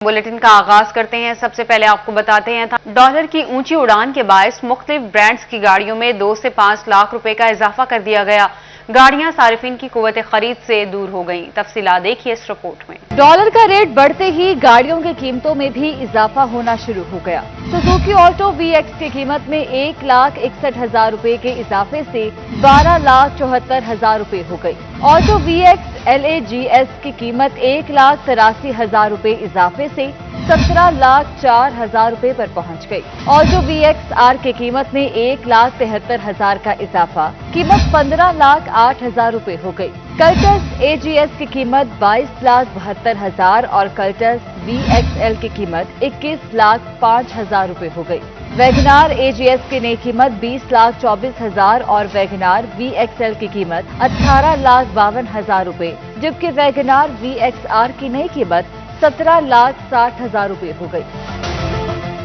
Bulletin का आगाज करते हैं। सबसे पहले आपको बताते हैं डॉलर की ऊंची उड़ान के बायस मुख्तलिफ ब्रांड्स की गाड़ियों में 2 से 5 लाख रुपए का इजाफा कर दिया गया। गाड़ियां सारिफिन की कुव्वत खरीद से दूर हो गईं। तफसीलात देखिए इस रिपोर्ट में। डॉलर का रेट बढ़ते ही गाड़ियों की कीमतों में भी इजाफा होना शुरू हो गया। सुजुकी ऑल्टो VX की कीमत में 1,61,000 रुपए के इजाफे से 12,74,000 रुपए हो गई। ऑल्टो VX LAGS की कीमत 1,83,000 रुपए इजाफे से 17,04,000 रुपए पर पहुंच गई। ऑल्टो VX R की कीमत में 1,73,000 का इजाफा कीमत 15,08,000 रुपए हो गई। कल्टस AGS की कीमत 22,72,000 और कल्टस VXL की कीमत 21,05,000 रुपए हो गई। वैगनार AGS की नई कीमत 20,24,000 और वैगनार VXL की कीमत 18,52,000 रुपए, जबकि वैगनार VXR की नई कीमत 17,60,000 रुपए हो गई।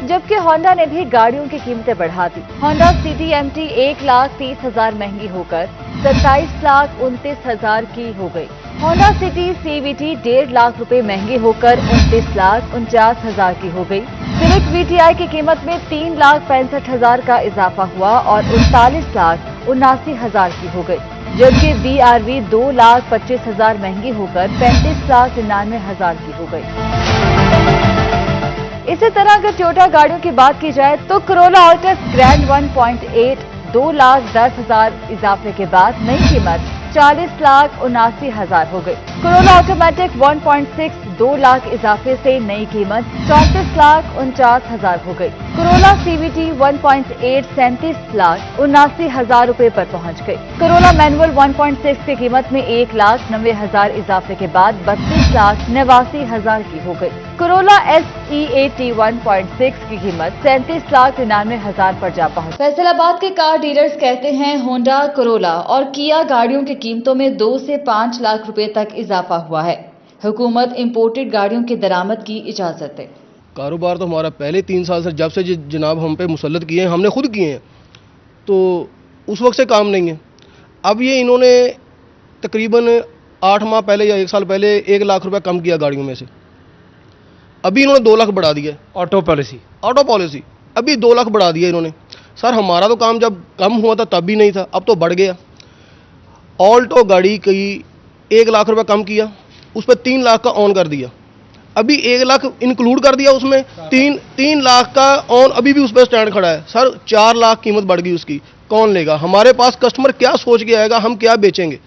जबकि होंडा ने भी गाड़ियों की कीमतें बढ़ा दी। होंडा सिटी MT 1,30,000 महंगी होकर 27,29,000 की हो गई। होंडा सिटी CVT 1.5 लाख रुपए महंगी होकर 29,49,000 की हो गई। सिविक VTI की कीमत में 3,65,000 का इजाफा हुआ और 39,79,000 की हो गई, जबकि BRV 2,25,000 महंगी होकर 35,99,000 की हो गई। इसी तरह अगर टोयोटा गाड़ियों की बात की जाए तो कोरोला ऑल्टस ग्रैंड 1.8 2,10,000 इजाफे के बाद नई कीमत 40,79,000 हो गई। कोरोला ऑटोमेटिक 1.6 2 लाख इजाफे से नई कीमत 34,49,000 हो गई। कोरोला CVT 1.8 37,79,000 रुपए पर पहुंच गई। कोरोला मैनुअल 1.6 की कीमत में 1,90,000 इजाफे के बाद 32,89,000 की हो गई। कोरोला SEAT 1.6 की कीमत 37,99,000 पर जा पहुंची। फैसलाबाद के कार डीलर्स कहते हैं होंडा, कोरोला और किया गाड़ियों की कीमतों में 2 से 5 लाख रुपए तक इजाफा हुआ है। हुकूमत इंपोर्टेड गाड़ियों की दरामद की इजाजत है। कारोबार तो हमारा पहले 3 साल से जब से जनाब हम पे मुसल्लत किए हैं, हमने खुद किए हैं, तो उस वक्त से काम नहीं है। अब ये इन्होंने तकरीबन 8 माह पहले या 1 साल पहले 1 लाख रुपए कम किया गाड़ियों में से। अभी इन्होंने 2 लाख बढ़ा दिया। ऑटो पॉलिसी अभी 2 लाख बढ़ा दिया इन्होंने। सर हमारा तो काम जब कम हुआ था तब भी नहीं था, अब तो बढ़ गया। ऑल्टो गाड़ी की 1 लाख रुपए कम किया, उस पर 3 लाख का ऑन कर दिया। अभी 1 लाख इंक्लूड कर दिया, उसमें 3 लाख का ऑन अभी भी उस पर स्टैंड खड़ा है। सर 4 लाख कीमत बढ़ गई उसकी, कौन लेगा? हमारे पास कस्टमर क्या सोच के आएगा, हम क्या बेचेंगे?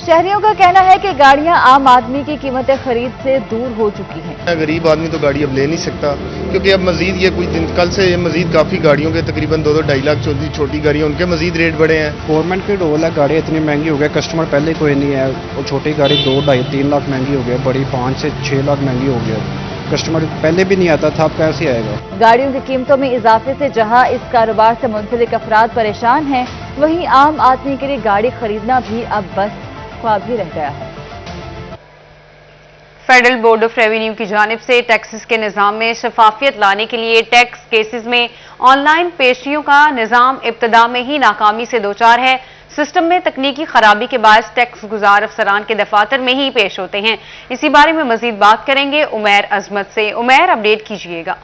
शहरियों का कहना है कि गाड़ियां आम आदमी की कीमतें खरीद से दूर हो चुकी हैं। गरीब आदमी तो गाड़ी अब ले नहीं सकता, क्योंकि अब मजीद ये कुछ दिन कल से मजीद काफ़ी गाड़ियों के तकरीबन 2-2.5 लाख छोटी गाड़ियाँ, उनके मजीद रेट बढ़े हैं। गवर्नमेंट की डोल है, गाड़ी इतनी महंगी हो गई, कस्टमर पहले कोई नहीं है। और छोटी गाड़ी 2, 2.5, 3 लाख महंगी हो गई, बड़ी 5 से 6 लाख महंगी हो गई। कस्टमर पहले भी नहीं आता था, अब कैसे आएगा? गाड़ियों की कीमतों में इजाफे से जहां इस कारोबार से मुंसलिक अफराद परेशान हैं, वहीं आम आदमी के लिए गाड़ी खरीदना भी अब बस ख्वाब ही रह गया है। फेडरल बोर्ड ऑफ रेवेन्यू की जानिब से टैक्सेस के निज़ाम में शफाफियत लाने के लिए टैक्स केसेस में ऑनलाइन पेशियों का निज़ाम इब्तदा में ही नाकामी से दोचार है। सिस्टम में तकनीकी खराबी के बाद टैक्स गुजार अफसरान के दफातर में ही पेश होते हैं। इसी बारे में मजीद बात करेंगे उमैर अजमत से। उमैर, अपडेट कीजिएगा।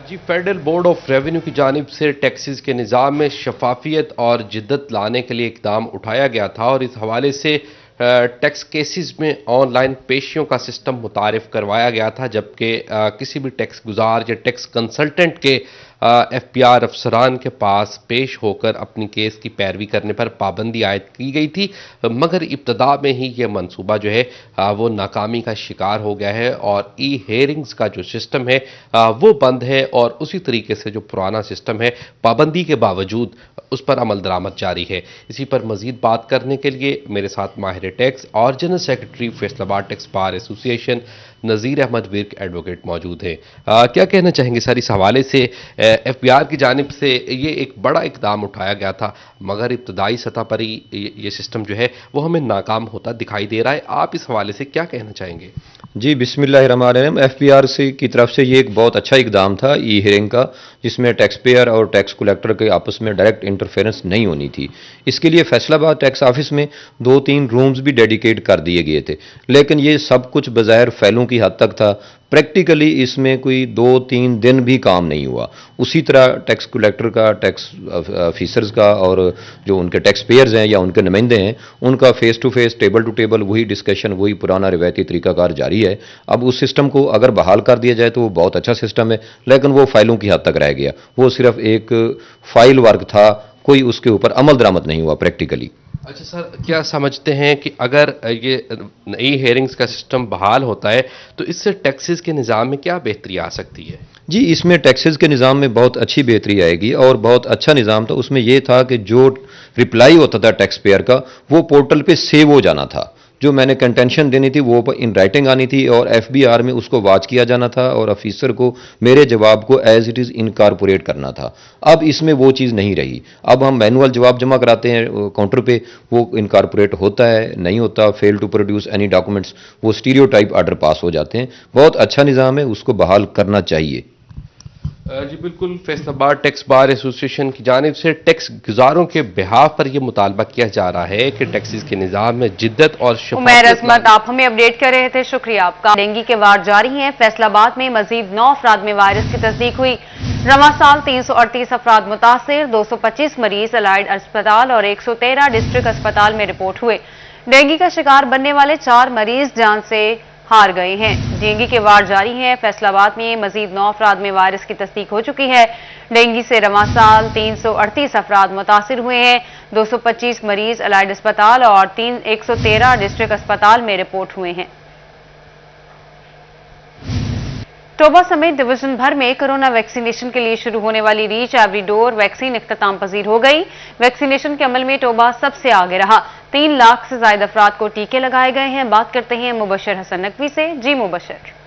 जी, फेडरल बोर्ड ऑफ रेवेन्यू की जानिब से टैक्सेस के निज़ाम में शफाफियत और जिद्दत लाने के लिए इकदाम उठाया गया था और इस हवाले से टैक्स केसेस में ऑनलाइन पेशियों का सिस्टम मुतारिफ करवाया गया था, जबकि किसी भी टैक्स गुजार या टैक्स कंसल्टेंट के FPR अफसरान के पास पेश होकर अपनी केस की पैरवी करने पर पाबंदी आयद की गई थी, मगर इब्तदा में ही यह मनसूबा जो है वो नाकामी का शिकार हो गया है और hearings का जो सिस्टम है वो बंद है और उसी तरीके से जो पुराना सिस्टम है पाबंदी के बावजूद उस पर अमल दरामद जारी है। इसी पर मजीद बात करने के लिए मेरे साथ माहिर टैक्स और general secretary Faisalabad tax bar association Nazir Ahmad Virk advocate मौजूद हैं। क्या कहना चाहेंगे सर इस हवाले से एफबीआर की जानिब से ये एक बड़ा इकदाम उठाया गया था, मगर इब्तदाई सतह पर ही ये सिस्टम जो है वो हमें नाकाम होता दिखाई दे रहा है। आप इस हवाले से क्या कहना चाहेंगे? जी बिस्मिल्लाहिर्रहमानिर्रहीम। एफबीआर की तरफ से ये एक बहुत अच्छा इकदाम था ई हियरिंग का, जिसमें टैक्स पेयर और टैक्स कलेक्टर के आपस में डायरेक्ट इंटरफेरेंस नहीं होनी थी। इसके लिए फैसलाबाद टैक्स ऑफिस में 2-3 रूम्स भी डेडिकेट कर दिए गए थे, लेकिन ये सब कुछ बज़ाहिर फैलों की हद तक था। प्रैक्टिकली इसमें कोई 2-3 दिन भी काम नहीं हुआ। उसी तरह टैक्स कलेक्टर का, टैक्स ऑफिसर्स का और जो उनके टैक्स पेयर्स हैं या उनके नुमाइंदे हैं, उनका face to face, table to table वही डिस्कशन, वही पुराना रिवायती तरीकाकार जारी है। अब उस सिस्टम को अगर बहाल कर दिया जाए तो वो बहुत अच्छा सिस्टम है, लेकिन वो फाइलों की हद तक रह गया। वो सिर्फ एक फाइल वर्क था, कोई उसके ऊपर अमल दरामद नहीं हुआ प्रैक्टिकली। अच्छा सर, क्या समझते हैं कि अगर ये नई हेयरिंग्स का सिस्टम बहाल होता है तो इससे टैक्सेस के निज़ाम में क्या बेहतरी आ सकती है? जी, इसमें टैक्सेस के निज़ाम में बहुत अच्छी बेहतरी आएगी और बहुत अच्छा निज़ाम था। उसमें यह था कि जो रिप्लाई होता था टैक्स पेयर का, वो पोर्टल पे सेव हो जाना था। जो मैंने कंटेंशन देनी थी वो इन राइटिंग आनी थी और एफबीआर में उसको वॉच किया जाना था और ऑफिसर को मेरे जवाब को एज इट इज़ इनकॉर्पोरेट करना था। अब इसमें वो चीज़ नहीं रही। अब हम मैनुअल जवाब जमा कराते हैं काउंटर पे, वो इनकॉर्पोरेट होता है, नहीं होता, fail to produce any documents, वो स्टीरियोटाइप ऑर्डर पास हो जाते हैं। बहुत अच्छा निज़ाम है, उसको बहाल करना चाहिए। जी बिल्कुल, फैसलाबाद टैक्स बार एसोसिएशन की जानिब से टैक्स गुजारों के बिहाफ पर यह मुतालबा किया जा रहा है कि टैक्सेस के निज़ाम में जिद्दत और उमैर अजमत, आप हमें अपडेट कर रहे थे, शुक्रिया आपका। डेंगू के वार जारी हैं। फैसलाबाद में मजीद 9 अफराद में वायरस की तस्दीक हुई। रवां साल 338 अफराद मुतासिर, 225 मरीज अलाइड अस्पताल और 113 डिस्ट्रिक्ट अस्पताल में रिपोर्ट हुए। डेंगू का शिकार बनने वाले 4 मरीज जान से हार गए हैं। डेंगू के वार जारी हैं। फैसलाबाद में मजीद 9 अफराद में वायरस की तस्दीक हो चुकी है। डेंगू से रवां साल 338 अफराद मुतासिर हुए हैं। 225 मरीज अलाइड अस्पताल और 113 डिस्ट्रिक्ट अस्पताल में रिपोर्ट हुए हैं। टोबा समेत डिवीजन भर में कोरोना वैक्सीनेशन के लिए शुरू होने वाली रीच एवरी डोर वैक्सीन इख्तिताम पजीर हो गई। वैक्सीनेशन के अमल में टोबा सबसे आगे रहा। 3 लाख से ज्यादा अफराद को टीके लगाए गए हैं। बात करते हैं मुबशर हसन नकवी से। जी मुबशर।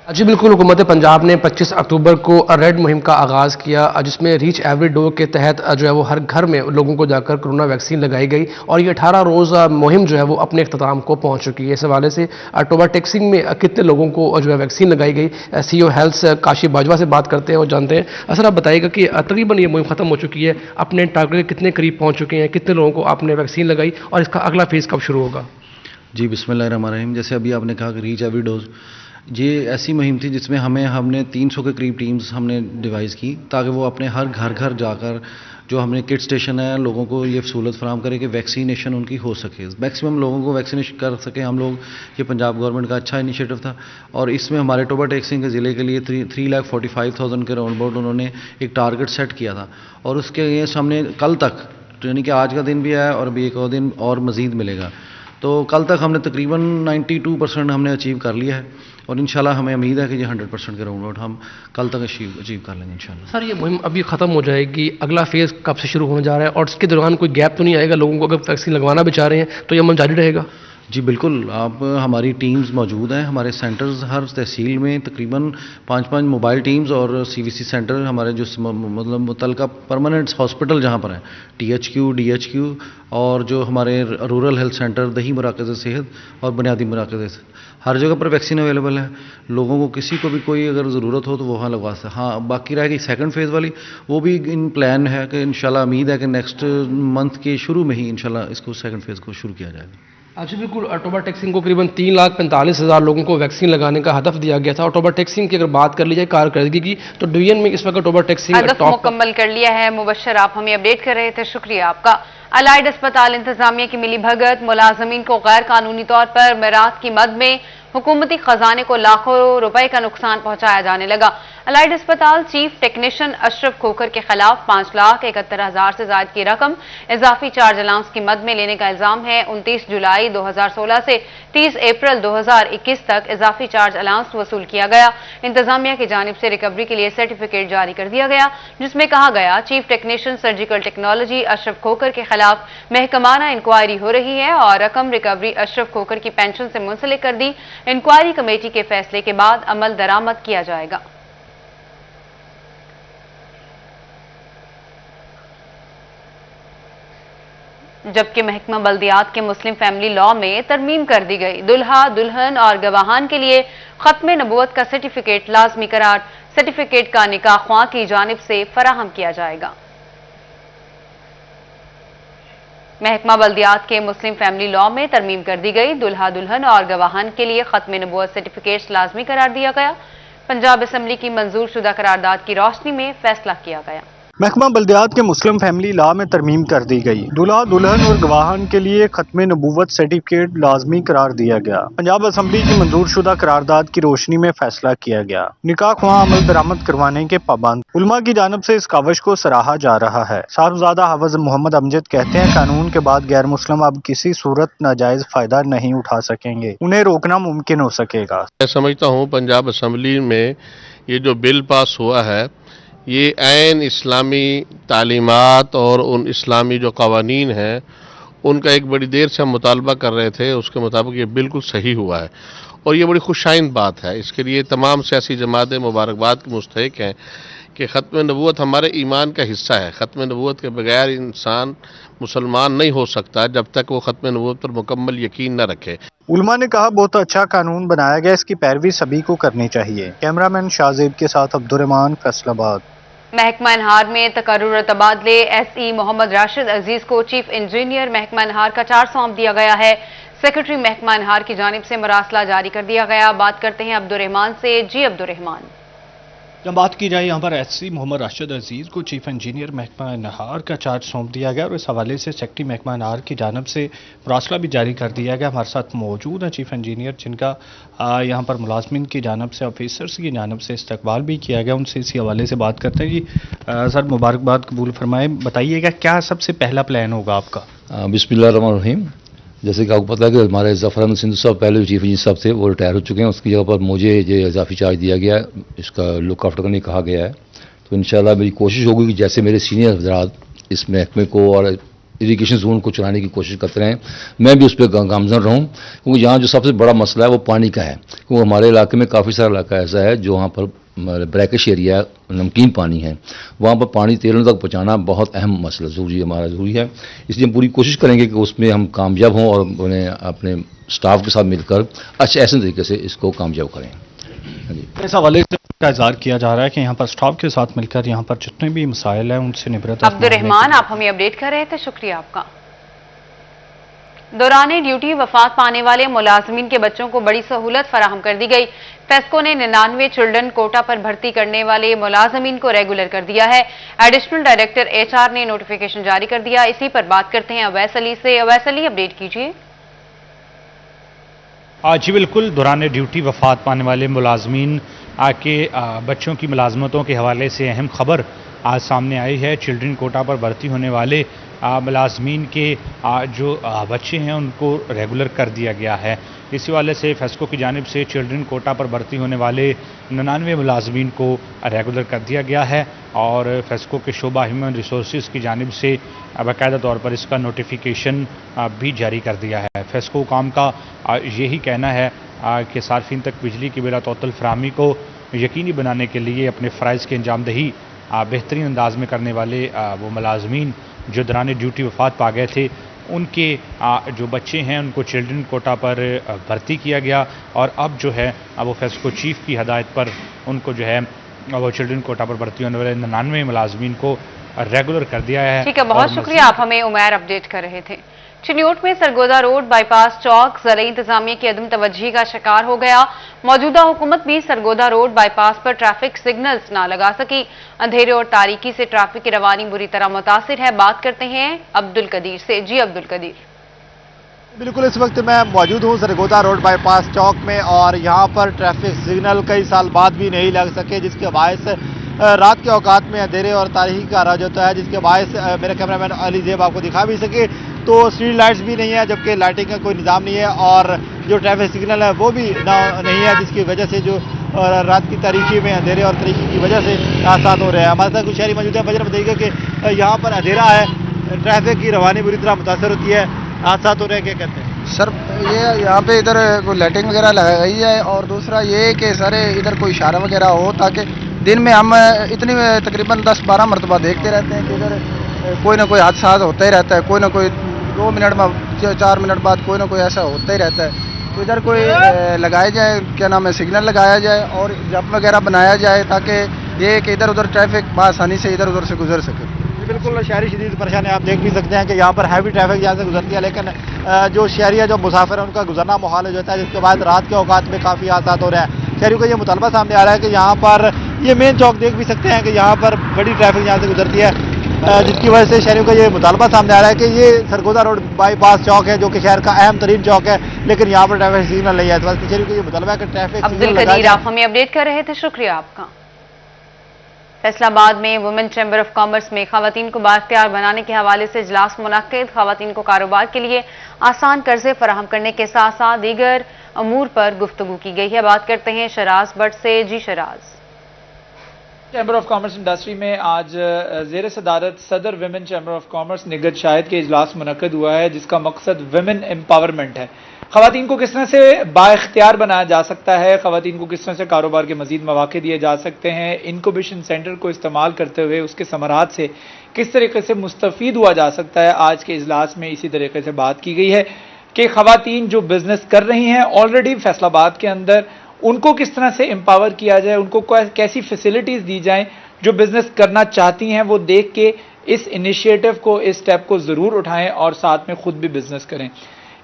जी बिल्कुल, हुकूमत पंजाब ने 25 अक्टूबर को रेड मुहिम का आगाज़ किया, जिसमें रीच एवरी डोर के तहत जो है वो हर घर में लोगों को जाकर कोरोना वैक्सीन लगाई गई और ये 18 रोज़ मुहिम जो है वो अपने इख्तिताम को पहुंच चुकी है। इस हवाले से टोबा टेक्सिंग में कितने लोगों को जो है वैक्सीन लगाई गई, सीईओ हेल्थ काशी बाजवा से बात करते हैं और जानते हैं। सर, आप बताइएगा कि तकरीबन ये मुहिम ख़त्म हो चुकी है, अपने टारगेट के कितने करीब पहुँच चुके हैं, कितने लोगों को आपने वैक्सीन लगाई और इसका अगला फेज़ कब शुरू होगा? जी बिस्मिल्लाहिर्रहमानिर्रहीम। जैसे अभी आपने कहा कि रीच एवरी डोज, ये ऐसी मुहिम थी जिसमें हमने 300 के करीब टीम्स हमने डिवाइस की ताकि वो अपने हर घर जाकर जो हमने किट स्टेशन है लोगों को ये सहूलत फराम करे कि वैक्सीनेशन उनकी हो सके, मैक्सिमम लोगों को वैक्सीनेशन कर सके हम लोग। ये पंजाब गवर्नमेंट का अच्छा इनिशिएटिव था और इसमें हमारे टोबा टेक्सिंग के ज़िले के लिए 3,45,000 के राउंड अबाउट उन्होंने एक टारगेट सेट किया था और उसके ये हमने कल तक, यानी कि आज का दिन भी है और अभी एक और दिन और मज़ीद मिलेगा, तो कल तक हमने तकरीबन 92% हमने अचीव कर लिया है और इंशाल्लाह हमें उम्मीद है कि ये 100% के राउंड आउट हम कल तक अचीव कर लेंगे इंशाल्लाह। सर, ये मुहिम अभी ख़त्म हो जाएगी, अगला फेज़ कब से शुरू होने जा रहा है और इसके दौरान कोई गैप तो नहीं आएगा? लोगों को अगर वैक्सीन लगवाना भी चाह रहे हैं तो ये अमल जारी रहेगा? जी बिल्कुल, आप हमारी टीम्स मौजूद हैं, हमारे सेंटर्स हर तहसील में तकरीबन 5-5 मोबाइल टीम्स और सीवीसी सेंटर हमारे जो मतलब मुतलका परमानेंट हॉस्पिटल जहाँ पर हैं, टीएचक्यू, डीएचक्यू और जो हमारे रूरल हेल्थ सेंटर, दही मराकज़ सेहत और बुनियादी मराकज़ सेहत, हर जगह पर वैक्सीन अवेलेबल है। लोगों को किसी को भी कोई अगर ज़रूरत हो तो वो वहाँ लगवा सकते हैं। हाँ, बाकी रहेगी सेकंड फेज़ वाली, वो भी इन प्लान है कि इंशाल्लाह उम्मीद है कि नेक्स्ट मंथ के शुरू में ही इंशाल्लाह इसको सेकंड फेज़ को शुरू किया जाएगा। अच्छा बिल्कुल, टोबा टेक्सिंग को करीबन 3,45,000 लोगों को वैक्सीन लगाने का हदफ दिया गया था और टोबा टेक्सिंग की अगर बात कर ली जाए कारकर्दगी की तो डिवीजन में इस वक्त टोबा टेक्सिंग हदफ मुकम्मल कर लिया है। मुबशर, आप हमें अपडेट कर रहे थे, शुक्रिया आपका। अलाइड अस्पताल इंतजामिया की मिली भगत, मुलाजमीन को गैर कानूनी तौर पर मेरात की मद में हुकूमती खजाने को लाखों रुपए का नुकसान पहुंचाया जाने लगा। अलाइड अस्पताल चीफ टेक्नीशियन अशरफ खोखर के खिलाफ 5,71,000 से ज्यादा की रकम इजाफी चार्ज अलाउंस की मद में लेने का इल्जाम है। 29 जुलाई 2016 से 30 अप्रैल 2021 तक इजाफी चार्ज अलाउंस वसूल किया गया। इंतजामिया की जानिब से रिकवरी के लिए सर्टिफिकेट जारी कर दिया गया जिसमें कहा गया chief technician surgical technology Ashraf Khokhar के खिलाफ महकमाना इंक्वायरी हो रही है और रकम रिकवरी अशरफ खोखर की पेंशन से मुंसलिक कर दी। इंक्वायरी कमेटी के फैसले के बाद अमल दरामद किया जाएगा। जबकि महकमा बल्दियात के मुस्लिम फैमिली लॉ में तरमीम कर दी गई। दुल्हा दुल्हन और गवाहान के लिए खत्म नबूवत का सर्टिफिकेट लाजमी करार। सर्टिफिकेट का निकाह ख्वाह की जानिब से फराहम किया जाएगा। महकमा बल्दियात के मुस्लिम फैमिली लॉ में तरमीम कर दी गई। दुल्हा दुल्हन और गवाहान के लिए खत्म नबूवत सर्टिफिकेट लाजमी करार दिया गया। पंजाब असम्बली की मंजूर शुदा करारदाद की रोशनी में फैसला किया गया। महकमा बल्दियात के मुस्लिम फैमिली लॉ में तरमीम कर दी गई। दूल्हा दुल्हन और गवाहान के लिए खत्म नबूवत सर्टिफिकेट लाजमी करार दिया गया। पंजाब असम्बली की मंजूर शुदा करारदाद की रोशनी में फैसला किया गया। निकाह ख्वाह अमल दरामद करवाने के पाबंद। उलमा की जानब से इस काविश को सराहा जा रहा है। साहबजादा हाफिज मोहम्मद अमजद कहते हैं, कानून के बाद गैर मुस्लिम अब किसी सूरत नाजायज फायदा नहीं उठा सकेंगे, उन्हें रोकना मुमकिन हो सकेगा। मैं समझता हूँ पंजाब असम्बली में ये जो बिल पास हुआ है ये ऐन इस्लामी तालीमात और उन इस्लामी जो कवानीन हैं उनका एक बड़ी देर से हम मुतालबा कर रहे थे, उसके मुताबिक ये बिल्कुल सही हुआ है और ये बड़ी खुशाइन बात है। इसके लिए तमाम सियासी जमातें मुबारकबाद की मुस्तहिक हैं कि ख़त्म नबूवत हमारे ईमान का हिस्सा है। ख़त्म नबूवत के बगैर इंसान मुसलमान नहीं हो सकता जब तक वो ख़त्म नबूवत पर मुकम्मल यकीन न रखे। उलमा ने कहा, बहुत अच्छा कानून बनाया गया, इसकी पैरवी सभी को करनी चाहिए। कैमरामैन शाहजेब के साथ अब्दुर्रहमान, फैसलाबाद। महकमा अनहार में तकर्रुर तबादले। SE मोहम्मद राशिद अजीज को चीफ इंजीनियर महकमा अनहार का चार्ज सौंप दिया गया है। सेक्रेटरी महकमा अनहार की जानिब से मरासला जारी कर दिया गया। बात करते हैं अब्दुर्रहमान से। जी अब्दुर्रहमान, जब बात की जाए यहाँ पर SC मोहम्मद राशिद अजीज़ को चीफ इंजीनियर महकमा अनहार का चार्ज सौंप दिया गया और इस हवाले से सेक्रेटरी महकमा अनहार की जानब से मरासला भी जारी कर दिया गया। हमारे साथ मौजूद हैं चीफ इंजीनियर, जिनका यहाँ पर मुलाजमिन की जानब से, ऑफिसर्स की जानब से इस्तकबाल भी किया गया। उनसे इसी हवाले से बात करते हैं। जी सर, मुबारकबाद कबूल फरमाएँ। बताइएगा क्या सबसे पहला प्लान होगा आपका? बिस्मिल्लाहिर्रहमानिर्रहीम। जैसे कि आपको पता है कि हमारे जफर अहमद सिंधु साहब पहले चीफ इंजीनियर साहब थे, वो रिटायर हो चुके हैं। उसकी जगह पर मुझे ये इजाफी चार्ज दिया गया है, इसका लुक आफ्टर करने कहा गया है। तो इंशाल्लाह मेरी कोशिश होगी कि जैसे मेरे सीनियर हजरात इस महकमे को और इरीगेशन जोन को चलाने की कोशिश करते रहें, मैं भी उस पर गामजन रहूँ। क्योंकि यहाँ जो सबसे बड़ा मसला है वो पानी का है। क्योंकि हमारे इलाके में काफ़ी सारा इलाका ऐसा है जो वहाँ पर ब्रैकिश एरिया, नमकीन पानी है, वहाँ पर पानी तेलों तक पहुँचाना बहुत अहम मसला ज़रूरी है। इसलिए हम पूरी कोशिश करेंगे कि उसमें हम कामयाब हों और उन्हें अपने स्टाफ के साथ मिलकर अच्छे ऐसे तरीके से इसको कामयाब करें। इस हवाले से का इज़हार किया जा रहा है कि यहाँ पर स्टाफ के साथ मिलकर यहाँ पर जितने भी मसाइल हैं उनसे निबरत। अब्दुर्रहमान, आप हमें अपडेट कर रहे थे, शुक्रिया आपका। दौरान ड्यूटी वफात पाने वाले मुलाजमीन के बच्चों को बड़ी सहूलत फराहम कर दी गई। फेस्को ने 99 चिल्ड्रन कोटा पर भर्ती करने वाले मुलाजमीन को रेगुलर कर दिया है। एडिशनल डायरेक्टर HR ने नोटिफिकेशन जारी कर दिया। इसी पर बात करते हैं अवैस अली से। अवैस अली, अपडेट कीजिए। जी बिल्कुल, दौरान ड्यूटी वफात पाने वाले मुलाजमीन के बच्चों की मुलाजमतों के हवाले से अहम खबर आज सामने आई है। चिल्ड्रन कोटा पर भर्ती होने वाले मुलाजमीन के जो बच्चे हैं उनको रेगुलर कर दिया गया है। इसी वाले से फेस्को की जानिब से चिल्ड्रन कोटा पर भर्ती होने वाले 99 मुलाजमीन को रेगुलर कर दिया गया है और फेस्को के शोबा ह्यूमन रिसोर्स की जानिब से बाकायदा तौर पर इसका नोटिफिकेशन भी जारी कर दिया है। फेस्को काम का यही कहना है कि सार्फिन तक बिजली की बिला तौतल फराहमी को यकीनी बनाने के लिए अपने फ़राइज़ की अंजामदही बेहतरीन अंदाज में करने वाले वो मुलाजमीन जो दौरान ड्यूटी वफात पा गए थे, उनके जो बच्चे हैं उनको चिल्ड्रन कोटा पर भर्ती किया गया और अब जो है वो फेस्को चीफ की हदायत पर उनको जो है वो चिल्ड्रन कोटा पर भर्ती होने वाले 99 मुलाजमीन को रेगुलर कर दिया है। ठीक है, बहुत शुक्रिया, आप हमें उमैर अपडेट कर रहे थे। चिन्योट में सरगोदा रोड बाईपास चौक ज़राई इंतजामिया की अदम तवज्जी का शिकार हो गया। मौजूदा हुकूमत भी सरगोदा रोड बाईपास पर ट्रैफिक सिग्नल्स ना लगा सकी। अंधेरे और तारीकी से ट्रैफिक की रवानी बुरी तरह मुतासिर है। बात करते हैं अब्दुल कदीर से। जी अब्दुल कदीर। बिल्कुल, इस वक्त मैं मौजूद हूँ सरगोदा रोड बाईपास चौक में और यहाँ पर ट्रैफिक सिग्नल कई साल बाद भी नहीं लग सके, जिसके बायस रात के औकात में अंधेरे और तारीकी का राज होता है, जिसके बायस मेरा कैमरामैन अली जेब आपको दिखा भी सके तो स्ट्रीट लाइट्स भी नहीं है, जबकि लाइटिंग का कोई निज़ाम नहीं है और जो ट्रैफिक सिग्नल है वो भी नहीं है, जिसकी वजह से जो रात की तारीकी में अंधेरे और तारीकी की वजह से हादसात हो रहे हैं। हमारे साथ कुछ शहरी मौजूद है, वजह बताइएगा कि यहाँ पर अंधेरा है, ट्रैफिक की रवानी बुरी तरह मुतासर होती है, हादसात हो रहे हैं, क्या कहते हैं? सर ये यहाँ पे इधर कोई लाइटिंग वगैरह लगाई है और दूसरा ये कि सर इधर कोई इशारा वगैरह हो ताकि दिन में हम इतनी तकरीबन 10-12 मरतबा देखते रहते हैं कि इधर कोई ना कोई हादसा होता ही रहता है, कोई ना कोई 2 मिनट में 4 मिनट बाद कोई ना कोई ऐसा होता ही रहता है। तो इधर कोई लगाया जाए, क्या नाम है, सिग्नल लगाया जाए और जंप वगैरह बनाया जाए ताकि ये कि इधर उधर ट्रैफिक आसानी से इधर उधर से गुजर सके। बिल्कुल शहरी शदीद परेशानी आप देख भी सकते हैं कि यहाँ पर हैवी ट्रैफिक यहाँ से गुजरती है, लेकिन जो शहरी है, जो मुसाफिर है, उनका गुजरना मुहाल हो जाता है, जिसके बाद रात के औकात में काफ़ी हादसा हो रहा है। शहरियों का ये मुतालबा सामने आ रहा है कि यहाँ पर ये मेन चौक देख भी सकते हैं कि यहाँ पर बड़ी ट्रैफिक यहाँ से गुजरती है, जिसकी वजह से शहरियों का ये मुतालबा सामने आ रहा है कि ये सरगोदा रोड बाईपास चौक है जो कि शहर का अहम तरीन चौक है, लेकिन यहाँ पर ट्रैफिक सिग्नल नहीं है। तो शहरियों का ये मुतालबा है कि ट्रैफिक अब्दुल कदीर आप हमें अपडेट कर रहे थे, शुक्रिया आपका। फैसलाबाद में वुमेन चैम्बर ऑफ कॉमर्स में खवातीन को बाख्तियार बनाने के हवाले से इजलास मुनक्किद। खवातीन को कारोबार के लिए आसान कर्जे फराहम करने के साथ साथ दीगर अमूर पर गुफ्तगू की गई है। बात करते हैं शराज भट्ट से। जी Sharaj. Chamber of commerce industry में आज ज़ेर सदारत सदर women chamber of commerce निगत Shahid के इजलास मुनक्किद हुआ है, जिसका मकसद विमेन एम्पावरमेंट है। खवातीन को किस तरह से बाइख्तियार बनाया जा सकता है, खवातीन को किस तरह से कारोबार के मजीद मौके दिए जा सकते हैं, इनक्यूबेशन सेंटर को इस्तेमाल करते हुए उसके समरात से किस तरीके से मुस्तफ़ीद हुआ जा सकता है। आज के इजलास में इसी तरीके से बात की गई है कि खवातीन जो बिजनेस कर रही हैं ऑलरेडी फैसलाबाद के अंदर, उनको किस तरह से एम्पावर किया जाए, उनको कैसी फैसिलिटीज़ दी जाएं। जो बिजनेस करना चाहती हैं वो देख के इस इनिशिएटिव को, इस स्टेप को ज़रूर उठाएं और साथ में खुद भी बिजनेस करें।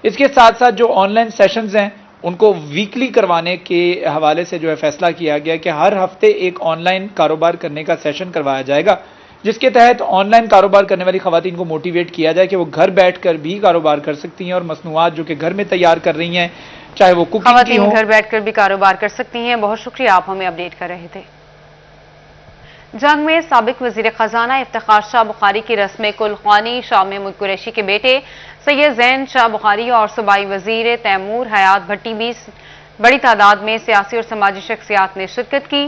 इसके साथ साथ जो ऑनलाइन सेशंस हैं उनको वीकली करवाने के हवाले से जो है फैसला किया गया कि हर हफ्ते एक ऑनलाइन कारोबार करने का सेशन करवाया जाएगा, जिसके तहत ऑनलाइन कारोबार करने वाली खवातीन को मोटिवेट किया जाए कि वो घर बैठकर भी कारोबार कर सकती हैं और मसनूआत जो कि घर में तैयार कर रही हैं, चाहे वो कुकिंग की हो, घर बैठकर भी कारोबार कर सकती हैं। बहुत शुक्रिया, आप हमें अपडेट कर रहे थे। जंग में साबिक वजीर खजाना इफ्तिखार शाह बुखारी की रस्म कुलखानी शाह महमूद कुरैशी के बेटे सैयद ज़ैन शाह बुखारी और सूबाई वजीर तैमूर हयात भट्टी भी बड़ी तादाद में सियासी और समाजी शख्सियात ने शिरकत की।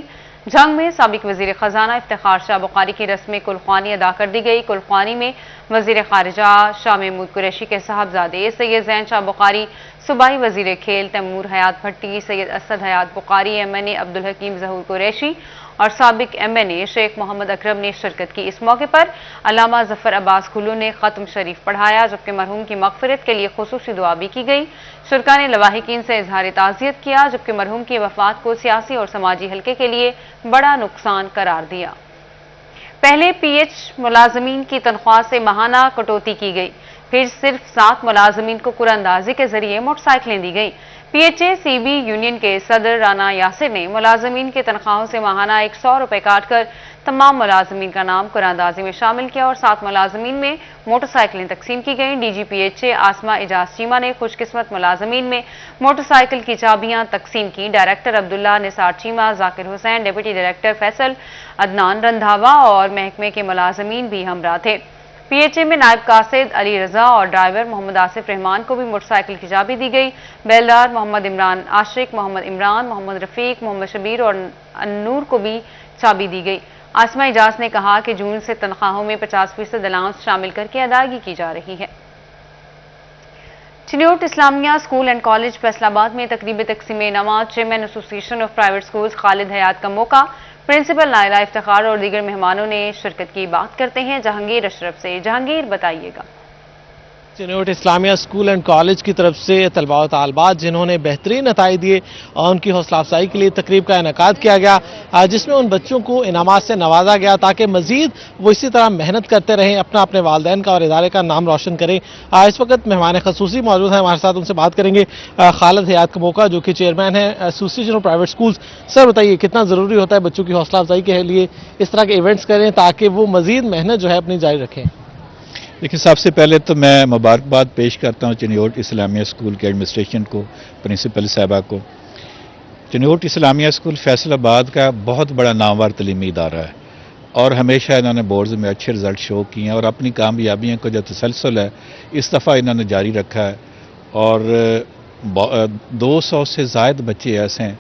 जंग में साबिक वजीर खजाना इफ्तिखार शाह बुखारी की रस्म कुलखानी अदा कर दी गई। कुलखानी में वजीर खारिजा शाह महमूद कुरैशी के साहबजादे सैयद ज़ैन शाह बुखारी, सूबाई वजीर खेल तैमूर हयात भट्टी, सैयद असद हयात बुखारी, MNA अब्दुल हकीम ज़हूर कुरैशी और साबिक MNA शेख मोहम्मद अकरम ने शिरकत की। इस मौके पर अल्लामा जफर अब्बास खुल्लू ने खत्म शरीफ पढ़ाया, जबकि मरहूम की मगफिरत के लिए खुसूसी दुआ भी की गई। शुरका ने लवाहिकीन से इजहार ताज़ियत किया, जबकि मरहूम की वफात को सियासी और समाजी हल्के के लिए बड़ा नुकसान करार दिया। पहले PH मुलाजमीन की तनख्वाह से माहाना कटौती की गई, फिर सिर्फ 7 मुलाजमीन को कुरानंदाजी के जरिए मोटरसाइकिलें दी गई। PHA-CB यूनियन के सदर राना यासिर ने मुलाजमीन की तनख्वाहों से माहाना 100 रुपए काटकर तमाम मुलाजमीन का नाम कुरानंदाजी में शामिल किया और 7 मुलाजमीन में मोटरसाइकिलें तकसीम की गई। DG PHA आसमा इजाज चीमा ने खुशकिस्मत मुलाजमीन में मोटरसाइकिल की चाबियां तकसीम की। Director Abdullah Nisar Cheema, Zakir Hussain, deputy director Faisal, Adnan Randhawa और महकमे के मुलाजमीन भी हमरा थे। PHA में नायब कासिद अली रजा और ड्राइवर मोहम्मद आसिफ रहमान को भी मोटरसाइकिल की चाबी दी गई। बेलदार मोहम्मद इमरान आशिक, मोहम्मद इमरान, मोहम्मद रफीक, मोहम्मद शबीर और अन्नूर को भी चाबी दी गई। आसमा इजाज ने कहा कि जून से तनख्वाहों में 50% अलाउंस शामिल करके अदायगी की जा रही है। Chiniot Islamia school and college Faisalabad में तकरीब तकसीम इनामात, chairman association of private schools Khalid Hayat का मौका, प्रिंसिपल नायला इफ्तिखार और दीगर मेहमानों ने शिरकत की। बात करते हैं जहांगीर अशरफ से। जहांगीर, बताइएगा। Chiniot Islamia school and college की तरफ से तलबा व तालबात जिन्होंने बेहतरीन नताइज दिए और उनकी हौसला अफजाई के लिए तकरीब का इनेकाद किया गया, जिसमें उन बच्चों को इनामात से नवाजा गया ताकि मजीद वो इसी तरह मेहनत करते रहें, अपने वालिदैन का और इदारे का नाम रोशन करें। इस वक्त मेहमान खसूसी मौजूद हैं हमारे साथ, उनसे बात करेंगे। खालिद हयात का मौका जो कि चेयरमैन है association of private schools. Sir, बताइए कितना ज़रूरी होता है बच्चों की हौसला अफजाई के लिए इस तरह के इवेंट्स करें ताकि वो मजीद मेहनत जो है अपनी जारी रखें? देखिए, सबसे पहले तो मैं मुबारकबाद पेश करता हूँ चिन्योट इस्लामिया स्कूल के एडमिनिस्ट्रेशन को, प्रिंसिपल साहबा को। चिन्योट इस्लामिया स्कूल फैसलाबाद का बहुत बड़ा नामवर तलीमी इदारा है और हमेशा इन्होंने बोर्ड्स में अच्छे रिजल्ट शो किए हैं और अपनी कामयाबियों को जो तसलसल है इस दफ़ा इन्होंने जारी रखा है। और 200 से ज़ायद बच्चे ऐसे हैं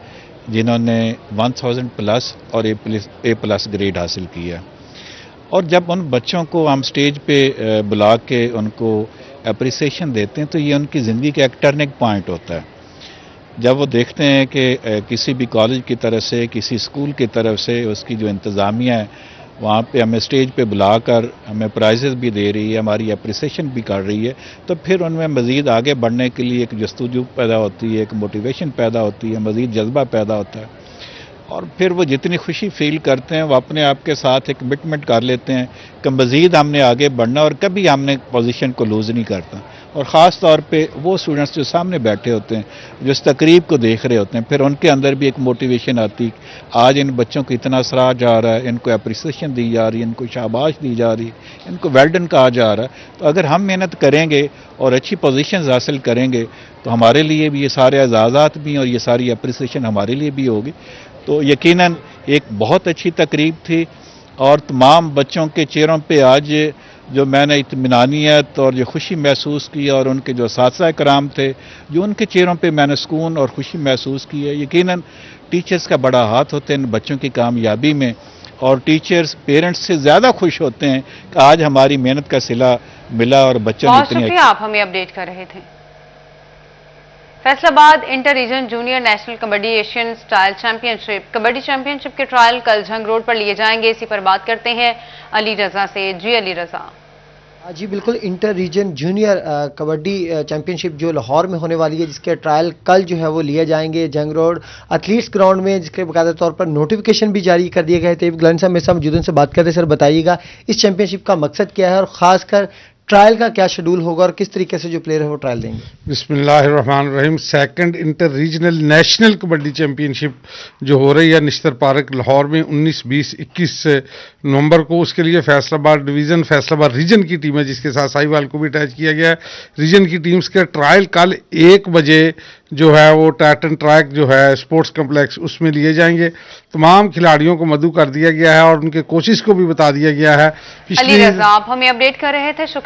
जिन्होंने 1000 प्लस और A+ ग्रेड हासिल किया। और जब उन बच्चों को हम स्टेज पे बुला के उनको अप्रिसिएशन देते हैं तो ये उनकी ज़िंदगी का एक टर्निंग पॉइंट होता है। जब वो देखते हैं कि किसी भी कॉलेज की तरफ से, किसी स्कूल की तरफ से उसकी जो इंतज़ामिया है वहाँ पे हमें स्टेज पे बुलाकर हमें प्राइजेस भी दे रही है, हमारी अप्रिसिएशन भी कर रही है, तो फिर उनमें मज़ीद आगे बढ़ने के लिए एक जस्तुजू पैदा होती है, एक मोटिवेशन पैदा होती है, मज़ीद जज्बा पैदा होता है और फिर वो जितनी खुशी फील करते हैं वो अपने आप के साथ एक कमिटमेंट कर लेते हैं कि मज़ीद हमने आगे बढ़ना और कभी हमने पोजीशन को लूज़ नहीं करता। और ख़ास तौर पे वो स्टूडेंट्स जो सामने बैठे होते हैं, जो इस तकरीब को देख रहे होते हैं, फिर उनके अंदर भी एक मोटिवेशन आती, आज इन बच्चों को इतना सराहा जा रहा है, इनको अप्रिसिएशन दी जा रही है, इनको शाबाश दी जा रही है, इनको वेल्डन कहा जा रहा है। तो अगर हम मेहनत करेंगे और अच्छी पोजीशंस हासिल करेंगे तो हमारे लिए भी ये सारे एजाज़ात भी और ये सारी अप्रिसिएशन हमारे लिए भी होगी। तो यकीनन एक बहुत अच्छी तकरीब थी और तमाम बच्चों के चेहरों पे आज जो मैंने इत्मीनानियत और जो खुशी महसूस की और उनके जो साथी कराम थे, जो उनके चेहरों पे मैंने सुकून और खुशी महसूस की है। यकीनन टीचर्स का बड़ा हाथ होता है इन बच्चों की कामयाबी में और टीचर्स पेरेंट्स से ज़्यादा खुश होते हैं कि आज हमारी मेहनत का सिला मिला और बच्चों ने बहुत शुक्रिया, आप हमें अपडेट कर रहे थे। Faisalabad inter region junior national kabaddi Asian style championship kabaddi championship के ट्रायल कल झंग रोड पर लिए जाएंगे। इसी पर बात करते हैं अली रजा से। जी अली रजा। जी बिल्कुल, inter region junior kabaddi championship जो लाहौर में होने वाली है, जिसके ट्रायल कल जो है वो लिए जाएंगे जंग रोड एथलीट्स ग्राउंड में, जिसके बाकायदा तौर पर नोटिफिकेशन भी जारी कर दिए गए थे। गलन साहब मेरे साथ मौजूद उनसे बात करते। सर बताइएगा इस चैंपियनशिप का मकसद क्या है और खासकर ट्रायल का क्या शेड्यूल होगा और किस तरीके से जो प्लेयर है वो ट्रायल देंगे? बिस्मिल्लाहिर्रहमानिर्रहीम। Second inter regional national kabaddi championship जो हो रही है निश्तर पार्क लाहौर में 19, 20, 21 नवंबर को, उसके लिए फैसलाबाद डिवीज़न फैसलाबाद रीजन की टीम है जिसके साथ साहिवाल को भी अटैच किया गया है। रीजन की टीम्स के ट्रायल कल 1 बजे जो है वो टाटन ट्रैक जो है स्पोर्ट्स कम्प्लेक्स उसमें लिए जाएंगे। तमाम खिलाड़ियों को मदऊ कर दिया गया है और उनके कोचेस को भी बता दिया गया है। अली रजा, आप हमें अपडेट कर रहे थे।